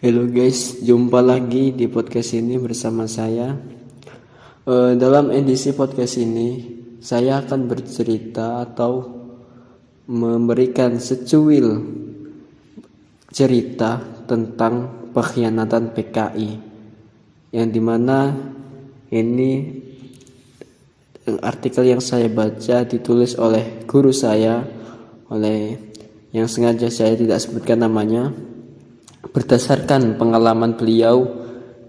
Halo guys, jumpa lagi di podcast ini bersama saya. Dalam edisi podcast ini, saya akan bercerita atau memberikan secuil cerita tentang pengkhianatan PKI, yang dimana ini artikel yang saya baca ditulis oleh guru saya, oleh yang sengaja saya tidak sebutkan namanya, berdasarkan pengalaman beliau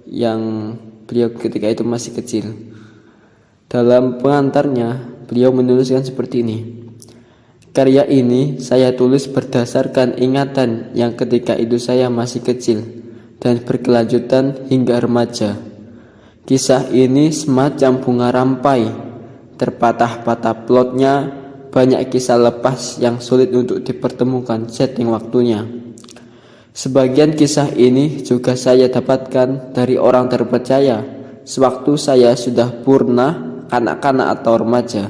yang beliau ketika itu masih kecil. Dalam pengantarnya, beliau menuliskan seperti ini: karya ini saya tulis berdasarkan ingatan yang ketika itu saya masih kecil dan berkelanjutan hingga remaja. Kisah ini semacam bunga rampai, terpatah-patah plotnya, banyak kisah lepas yang sulit untuk dipertemukan setting waktunya. Sebagian kisah ini juga saya dapatkan dari orang terpercaya sewaktu saya sudah purna, kanak-kanak atau remaja.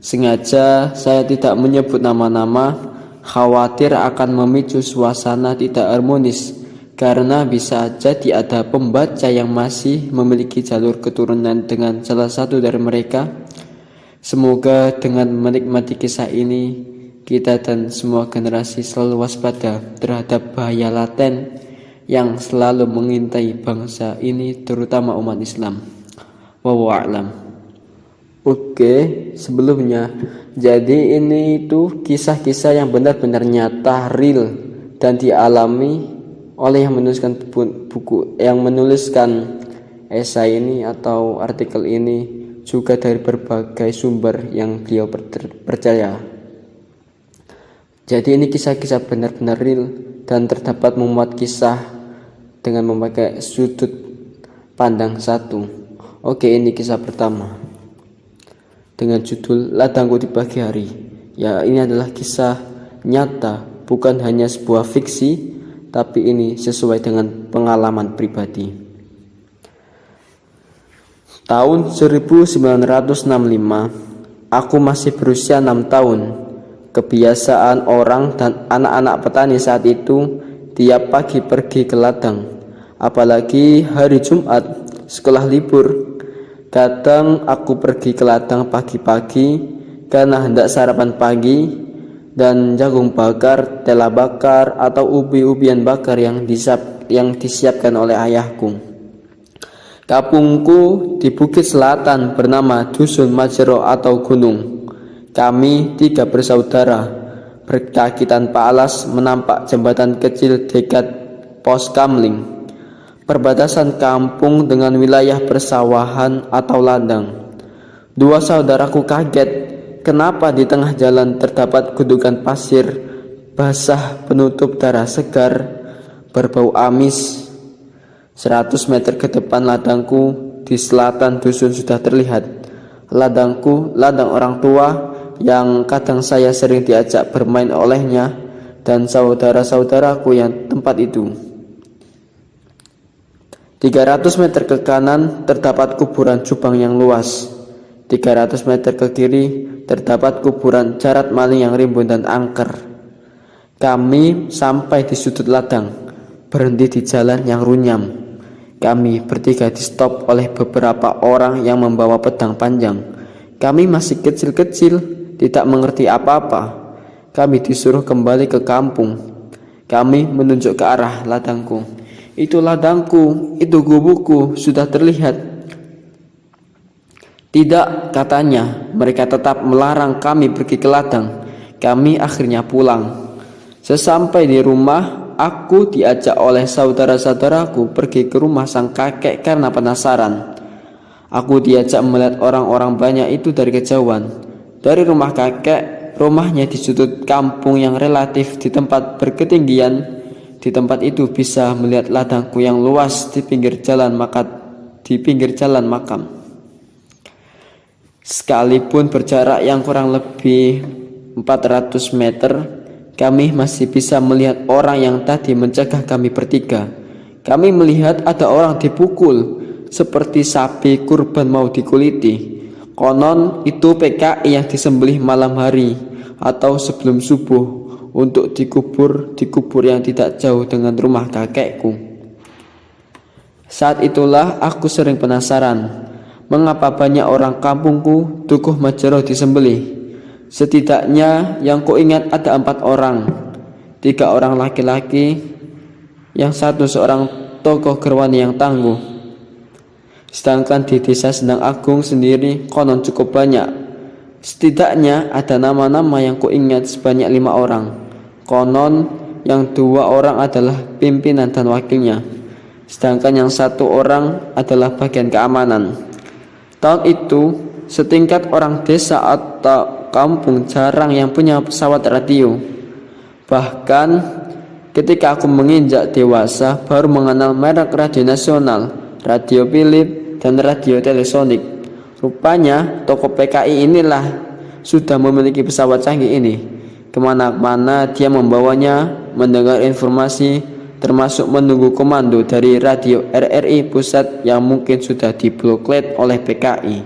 Sengaja saya tidak menyebut nama-nama, khawatir akan memicu suasana tidak harmonis, karena bisa jadi ada pembaca yang masih memiliki jalur keturunan dengan salah satu dari mereka. Semoga dengan menikmati kisah ini, kita dan semua generasi selalu waspada terhadap bahaya laten yang selalu mengintai bangsa ini, terutama umat Islam. Wallahu a'lam. Oke, sebelumnya, jadi ini itu kisah-kisah yang benar-benar nyata, real, dan dialami oleh yang menuliskan buku, yang menuliskan esai ini atau artikel ini, juga dari berbagai sumber yang beliau percaya. Jadi ini kisah-kisah benar-benar real dan terdapat memuat kisah dengan memakai sudut pandang satu. Oke, ini kisah pertama dengan judul Ladangku di Pagi Hari. Ya, ini adalah kisah nyata, bukan hanya sebuah fiksi, tapi ini sesuai dengan pengalaman pribadi. Tahun 1965, aku masih berusia 6 tahun. Kebiasaan orang dan anak-anak petani saat itu tiap pagi pergi ke ladang, apalagi hari Jumat sekolah libur. Kadang aku pergi ke ladang pagi-pagi karena hendak sarapan pagi dan jagung bakar, tela bakar, atau ubi-ubian bakar yang disiapkan oleh ayahku. Kampungku di Bukit Selatan bernama Dusun Majero atau Gunung. Kami 3 bersaudara, berkaki tanpa alas, menampak jembatan kecil dekat pos kamling, perbatasan kampung dengan wilayah persawahan atau ladang. 2 saudaraku kaget kenapa di tengah jalan terdapat gundukan pasir basah penutup darah segar, berbau amis. 100 meter ke depan ladangku di selatan dusun sudah terlihat. Ladangku, ladang orang tua yang kadang saya sering diajak bermain olehnya dan saudara-saudaraku yang tempat itu. 300 meter ke kanan terdapat kuburan jubang yang luas. 300 meter ke kiri terdapat kuburan jarat maling yang rimbun dan angker. Kami sampai di sudut ladang, berhenti di jalan yang runyam. Kami bertiga di stop oleh beberapa orang yang membawa pedang panjang. Kami masih kecil-kecil, tidak mengerti apa-apa. Kami disuruh kembali ke kampung. Kami menunjuk ke arah ladangku. Itu ladangku, itu gubuku, sudah terlihat. Tidak, katanya, mereka tetap melarang kami pergi ke ladang. Kami akhirnya pulang. Sesampai di rumah, aku diajak oleh saudara-saudaraku pergi ke rumah sang kakek karena penasaran. Aku diajak melihat orang-orang banyak itu dari kejauhan. Dari rumah kakek, rumahnya di sudut kampung yang relatif di tempat berketinggian. Di tempat itu bisa melihat ladangku yang luas di pinggir jalan makam. Sekalipun berjarak yang kurang lebih 400 meter, kami masih bisa melihat orang yang tadi mencegah kami bertiga. Kami melihat ada orang dipukul seperti sapi kurban mau dikuliti. Konon itu PKI yang disembelih malam hari atau sebelum subuh untuk dikubur di kubur yang tidak jauh dengan rumah kakekku. Saat itulah aku sering penasaran, mengapa banyak orang kampungku Tugu Majero disembelih. Setidaknya yang kuingat ada 4 orang, 3 orang laki-laki, yang satu seorang tokoh Gerwani yang tangguh. Sedangkan di desa Sendang Agung sendiri konon cukup banyak. Setidaknya ada nama-nama yang kuingat sebanyak 5 orang. Konon yang 2 orang adalah pimpinan dan wakilnya, sedangkan yang 1 orang adalah bagian keamanan. Tahun itu setingkat orang desa atau kampung jarang yang punya pesawat radio. Bahkan ketika aku menginjak dewasa baru mengenal merek radio nasional, radio Philips, dan radio telesonik. Rupanya toko PKI inilah sudah memiliki pesawat canggih ini. Kemana-mana dia membawanya, mendengar informasi, termasuk menunggu komando dari radio RRI Pusat yang mungkin sudah diblokade oleh PKI.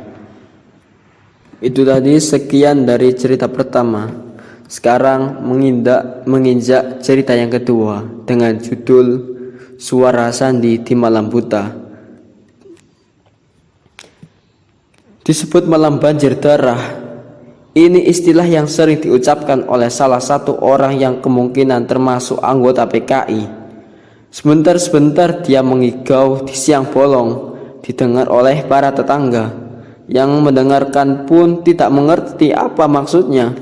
Itu tadi sekian dari cerita pertama. Sekarang menginjak cerita yang kedua dengan judul Suara Sandi di Malam Buta. Disebut malam banjir darah. Ini istilah yang sering diucapkan oleh salah satu orang yang kemungkinan termasuk anggota PKI. Sebentar-sebentar dia mengigau di siang bolong, didengar oleh para tetangga. Yang mendengarkan pun tidak mengerti apa maksudnya.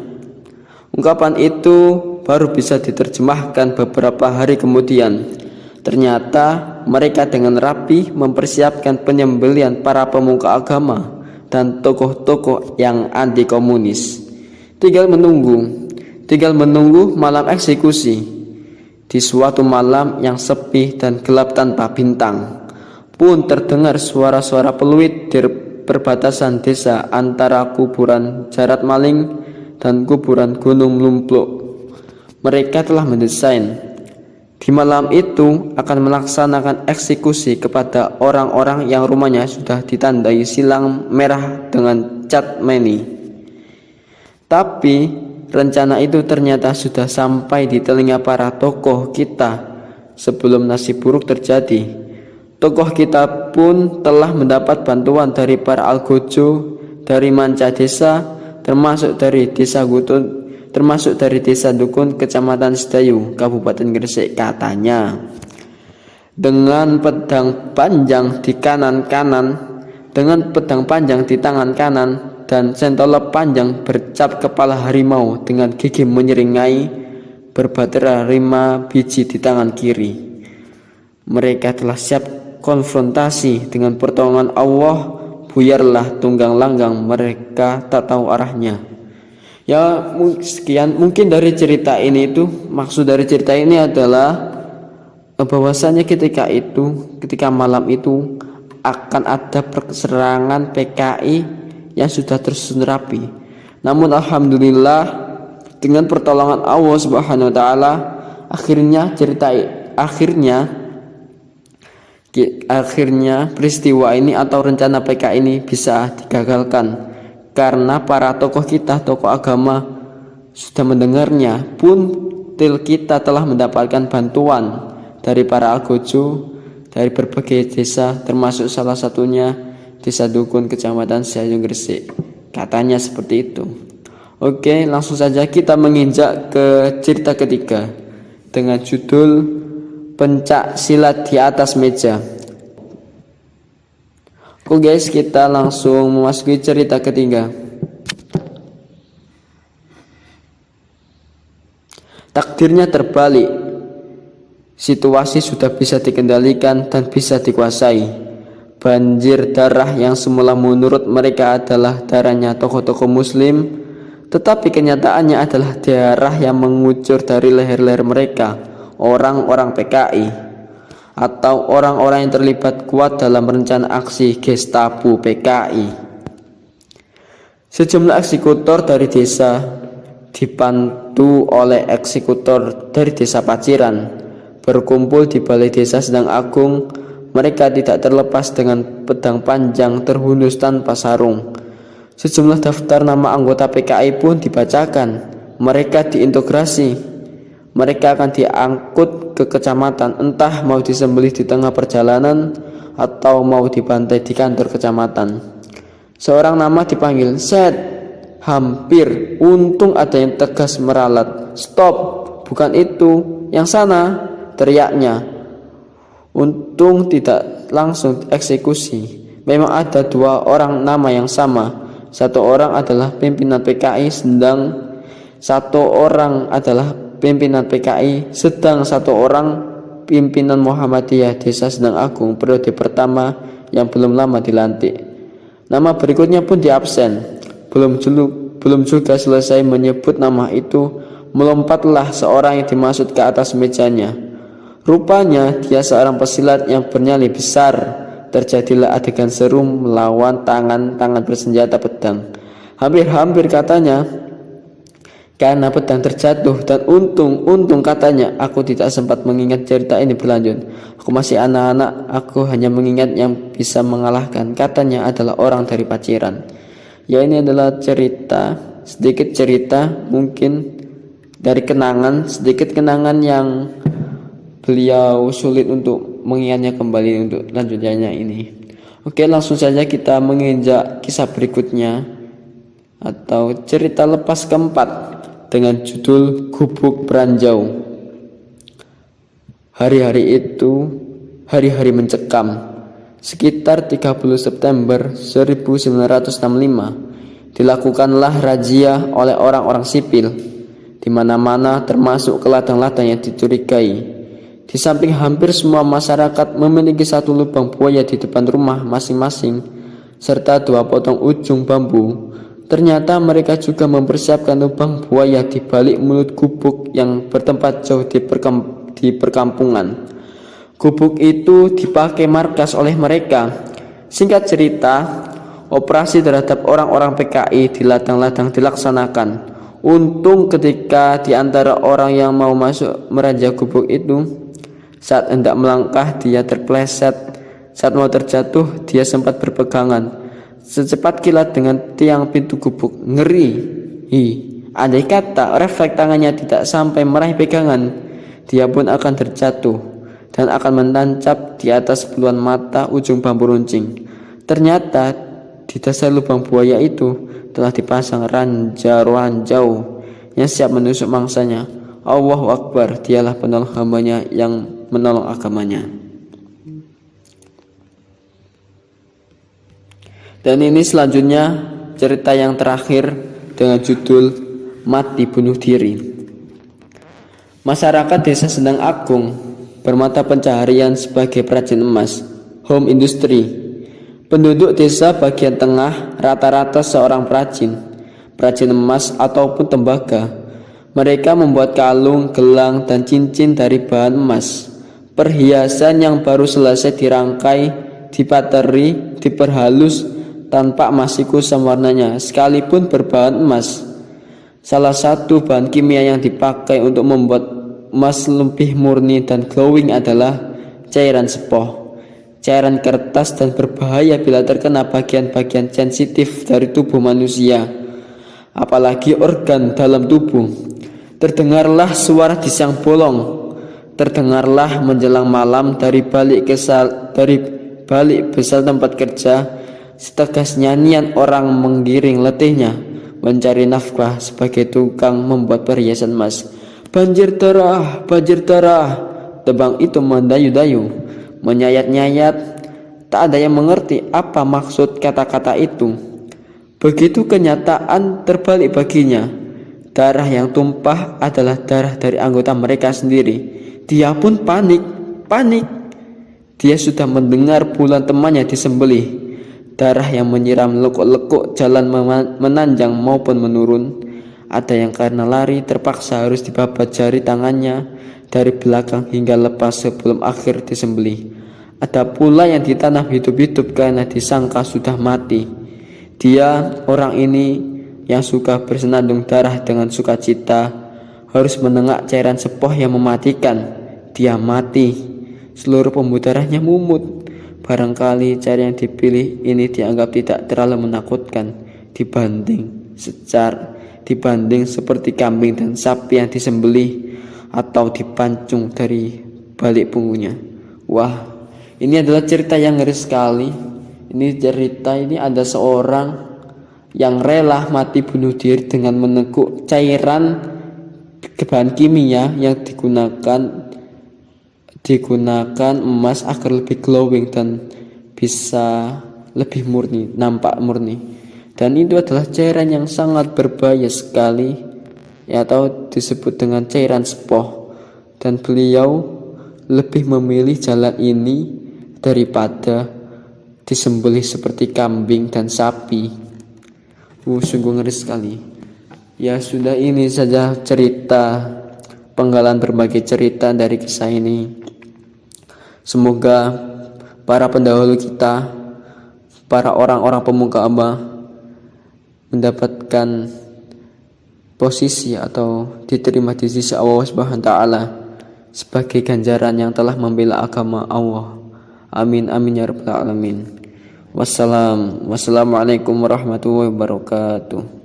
Ungkapan itu baru bisa diterjemahkan beberapa hari kemudian. Ternyata mereka dengan rapi mempersiapkan penyembelihan para pemuka agama dan tokoh-tokoh yang anti komunis. Tinggal menunggu malam eksekusi. Di suatu malam yang sepi dan gelap tanpa bintang, pun terdengar suara-suara peluit di perbatasan desa antara kuburan Jarat Maling dan kuburan Gunung Lumpluk. Mereka telah mendesain di malam itu akan melaksanakan eksekusi kepada orang-orang yang rumahnya sudah ditandai silang merah dengan cat meni. Tapi rencana itu ternyata sudah sampai di telinga para tokoh kita sebelum nasib buruk terjadi. Tokoh kita pun telah mendapat bantuan dari para algojo, dari manca desa, termasuk dari desa Dukun, Kecamatan Sedayu, Kabupaten Gresik katanya. Dengan pedang panjang di tangan kanan dan sentolop panjang bercap kepala harimau dengan gigi menyeringai, berbatera 5 biji di tangan kiri. Mereka telah siap konfrontasi dengan pertolongan Allah. Buyarlah tunggang langgang, mereka tak tahu arahnya. Ya, sekian mungkin dari cerita ini. Maksud dari cerita ini adalah bahwasanya ketika malam itu akan ada perserangan PKI yang sudah tersusun rapi. Namun alhamdulillah dengan pertolongan Allah Subhanahu wa taala akhirnya peristiwa ini atau rencana PKI ini bisa digagalkan. Karena para tokoh agama sudah mendengarnya, pun kita telah mendapatkan bantuan dari para algojo dari berbagai desa, termasuk salah satunya Desa Dukun, Kecamatan Sedayu, Gresik. Katanya seperti itu. Oke, langsung saja kita menginjak ke cerita ketiga dengan judul Pencak Silat di Atas Meja. Oke guys, kita langsung memasuki cerita ketiga. Takdirnya terbalik. Situasi sudah bisa dikendalikan dan bisa dikuasai. Banjir darah yang semula menurut mereka adalah darahnya tokoh-tokoh muslim, tetapi kenyataannya adalah darah yang mengucur dari leher-leher mereka, orang-orang PKI atau orang-orang yang terlibat kuat dalam rencana aksi Gestapo PKI. Sejumlah eksekutor dari desa dibantu oleh eksekutor dari desa Paciran berkumpul di balai desa Sendang Agung. Mereka tidak terlepas dengan pedang panjang terhunus tanpa sarung. Sejumlah daftar nama anggota PKI pun dibacakan. Mereka diintegrasi. Mereka akan diangkut ke kecamatan, entah mau disembelih di tengah perjalanan atau mau dibantai di kantor kecamatan. Seorang nama dipanggil, set, hampir, untung ada yang tegas meralat. Stop, bukan itu, yang sana, teriaknya. Untung tidak langsung eksekusi. Memang ada dua orang nama yang sama. Satu orang adalah pimpinan PKI, sedang satu orang pimpinan Muhammadiyah Desa Sendang Agung periode pertama yang belum lama dilantik. Nama berikutnya pun diabsen. Belum juga selesai menyebut nama itu, melompatlah seorang yang dimaksud ke atas mejanya. Rupanya dia seorang pesilat yang bernyali besar. Terjadilah adegan seru melawan tangan-tangan bersenjata pedang. Hampir-hampir katanya, karena pedang terjatuh, dan untung katanya aku tidak sempat mengingat cerita ini berlanjut. Aku masih anak-anak, aku hanya mengingat yang bisa mengalahkan katanya adalah orang dari Paciran. Ya, ini adalah sedikit cerita mungkin dari sedikit kenangan yang beliau sulit untuk mengingatnya kembali untuk lanjutannya ini. Oke, langsung saja kita menginjak kisah berikutnya atau cerita lepas keempat dengan judul Gubuk Beranjau. Hari-hari itu hari-hari mencekam. Sekitar 30 September 1965 dilakukanlah razia oleh orang-orang sipil di mana-mana, termasuk ke ladang-ladang yang dicurigai. Di samping hampir semua masyarakat memiliki satu lubang buaya di depan rumah masing-masing serta 2 potong ujung bambu, ternyata mereka juga mempersiapkan lubang buaya di balik mulut gubuk yang bertempat jauh di perkampungan. Gubuk itu dipakai markas oleh mereka. Singkat cerita, operasi terhadap orang-orang PKI di ladang-ladang dilaksanakan. Untung ketika di antara orang yang mau masuk meranjak gubuk itu, saat hendak melangkah dia terpleset. Saat mau terjatuh dia sempat berpegangan secepat kilat dengan tiang pintu gubuk. Ngeri. Andai kata refleks tangannya tidak sampai meraih pegangan, dia pun akan terjatuh dan akan menancap di atas puluhan mata ujung bambu runcing. Ternyata di dasar lubang buaya itu telah dipasang ranjau yang siap menusuk mangsanya. Allahu Akbar, dialah penolong hambanya yang menolong agamanya. Dan ini selanjutnya cerita yang terakhir dengan judul Mati Bunuh Diri. Masyarakat Desa Sendang Agung bermata pencaharian sebagai perajin emas, home industry. Penduduk desa bagian tengah rata-rata seorang perajin emas ataupun tembaga. Mereka membuat kalung, gelang, dan cincin dari bahan emas. Perhiasan yang baru selesai dirangkai, dipateri, diperhalus tanpa emas kusam warnanya, sekalipun berbahan emas. Salah satu bahan kimia yang dipakai untuk membuat emas lebih murni dan glowing adalah cairan sepoh. Cairan kertas dan berbahaya bila terkena bagian-bagian sensitif dari tubuh manusia, apalagi organ dalam tubuh. Terdengarlah suara disang bolong. Terdengarlah menjelang malam dari balik besar tempat kerja, setegas nyanyian orang menggiring letihnya mencari nafkah sebagai tukang membuat perhiasan emas. Banjir darah, tebang itu mendayu-dayu, menyayat-nyayat. Tak ada yang mengerti apa maksud kata-kata itu. Begitu kenyataan terbalik baginya. Darah yang tumpah adalah darah dari anggota mereka sendiri. Dia pun panik. Dia sudah mendengar puluhan temannya disembelih. Darah yang menyiram lekuk-lekuk jalan menanjang maupun menurun. Ada yang karena lari terpaksa harus dibabat jari tangannya dari belakang hingga lepas sebelum akhir disembelih. Ada pula yang ditanam hidup-hidup karena disangka sudah mati. Dia, orang ini yang suka bersenandung darah dengan sukacita, harus menenggak cairan sepoh yang mematikan. Dia mati. Seluruh pembuluh darahnya mumut. Barangkali cara yang dipilih ini dianggap tidak terlalu menakutkan dibanding seperti kambing dan sapi yang disembelih atau dipancung dari balik punggungnya. Wah, Ini adalah cerita yang ngeri sekali. Ini ada seorang yang rela mati bunuh diri dengan meneguk cairan bahan kimia yang digunakan emas agar lebih glowing dan bisa lebih murni, nampak murni. Dan itu adalah cairan yang sangat berbahaya sekali, atau disebut dengan cairan sepoh. Dan beliau lebih memilih jalan ini daripada disembelih seperti kambing dan sapi. Sungguh ngeri sekali. Ya sudah, ini saja cerita, penggalan berbagai cerita dari kisah ini. Semoga para pendahulu kita, para orang-orang pemuka agama mendapatkan posisi atau diterima di sisi Allah Subhanahu wa taala sebagai ganjaran yang telah membela agama Allah. Amin amin ya rabbal alamin. Wassalamualaikum warahmatullahi wabarakatuh.